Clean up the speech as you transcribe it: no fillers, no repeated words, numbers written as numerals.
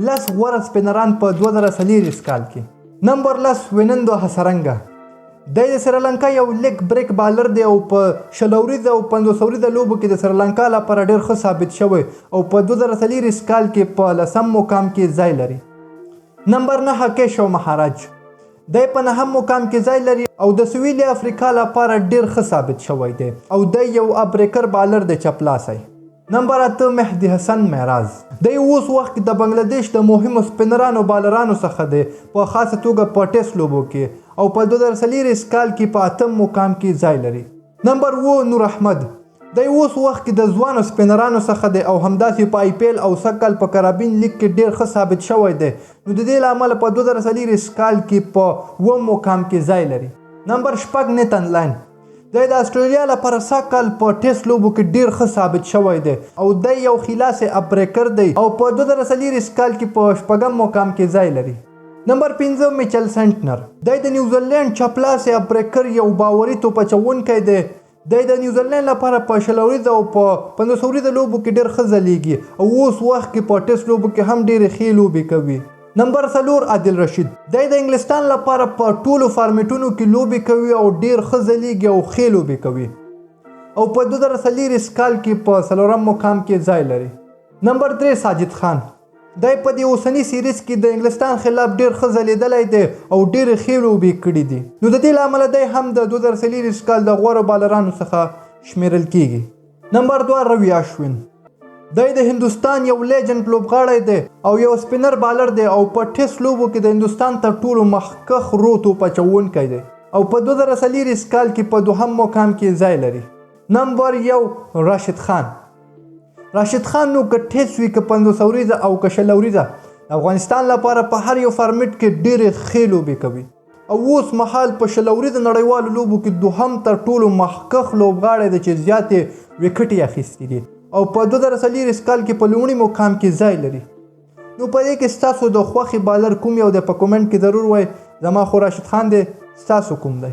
10 غوره سپینران په 2024 کال کې. نمبر 10 وینندو حسرنګا. دی د سریلانکا یو لیګ بریک بالر دی او په 40 اوریزه او 50 اوریزه لوبو کې د سریلانکا لپاره ډېر ښه ثابت شوی او په 2024 کال کې په 10م مقام کې ځای لري. نمبر 9 کیشو مهاراج. دی په 9م مقام کې ځای لري او د سویلي افریقا لپاره ډېر ښه ثابت شوی دی او دی یو ابریکر بالر دی چپلاسی. نمبر 8 مهدي حسن معراج. دی اوس وخت کې د بنگلاديش د مهمو سپینرانو بالرانو څخه دی په خاصه توګه په ټیسټ لوبو کې او په 2024 کال کې په 8م مقام کې ځای لري. نمبر 9 نور احمد. دی اوس وخت کې د ځوانو سپینرانو څخه دی او همداسې په IPL او سږ کال په کرابین لیګ کې ډېر ښه ثابت شوی دی نو د دې له امله په 2024 کال کې په 9م مقام کې ځای لري. نمبر 10 نیتن لاین. دی د استرالیا لپاره سږ کال په ټیسټ لوبو کې ډېر ښه ثابت شوی دی او دی یو خلاصې ابریکر دی او په 2024 کال کې په 8م مقام کې ځای لري. نمبر 15 میچل سنټنر. دی د نیوزیلینډ چپلاسې ابریکر یو باوري توپ اچوونکی دی. دی د نیوزیلینډ لپاره په 40 اوریزه او په 50 اوریزه لوبو کې ډېر ښه ځلیږي او اوس وخت کې په ټیسټ لوبو کې هم ډېرې ښې لوبې کوي. نمبر 4 عادل رشید. دی د انګلستان لپاره په ټولو فارمیټونو کې لوبې کوي او ډېر ښه ځلیږي او ښې لوبې کوي او په 2024 کال کې په 4م مقام کې ځای لري. نمبر 3 ساجد خان. دی په دې اوسني سیریز کې د انګلستان خلاف ډېر ښه ځلیدلی دی او ډېرې ښې لوبې کړي دي نو د دې له امله دی هم د 2024 کال د غوره بالرانو څخه شمیرل کیږي. نمبر 2 روي اشوین. دی د هندوستان یو لیجنډ لوبغاړی دی او یو سپینر بالر دی او په ټیسټ لوبو کې د هندوستان تر ټولو مخکښ رو توپ اچوونکی دی او په 2024 کال کې په 2م مقام کې ځای لري. نمبر 1 راشد خان. راشد خان نو که ټیسټ وي که 50 اوریزه او که 40 اوریزه افغانستان لپاره په هر یو فارمیټ کې ډېرې ښې لوبې کوي او اوس مهال په 40 اوریزه نړیوالو لوبو کې 2م تر ټولو مخکښ لوبغاړی دی چې زیاتې وکټې اخیستې دي او په 2024 کال کې په لومړي مقام کې ځای لري. نو په دې کې ستاسو د خوښې بالر کوم یو دی په کومنټ کې ضرور وایي. زما خو راشد خان دی، ستاسو کوم دی؟